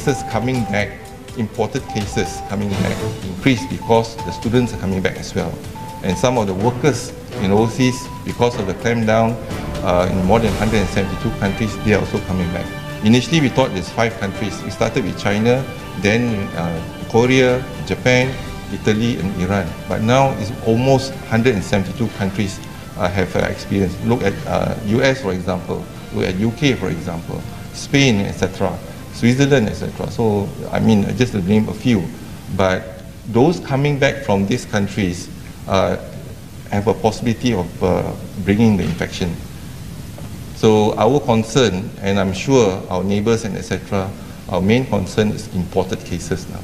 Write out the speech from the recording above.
cases coming back, imported cases coming back, increased because the students are coming back as well. And some of the workers in overseas, because of the clampdown in more than 172 countries, they are also coming back. Initially, we thought there's 5 countries. We started with China, then Korea, Japan, Italy, and Iran. But now it's almost 172 countries have experienced. Look at US, for example. Look at UK, for example. Spain, etc. Switzerland, etc. So, I mean, just to name a few. But those coming back from these countries have a possibility of bringing the infection. So our concern, and I'm sure our neighbors and etc., our main concern is imported cases now.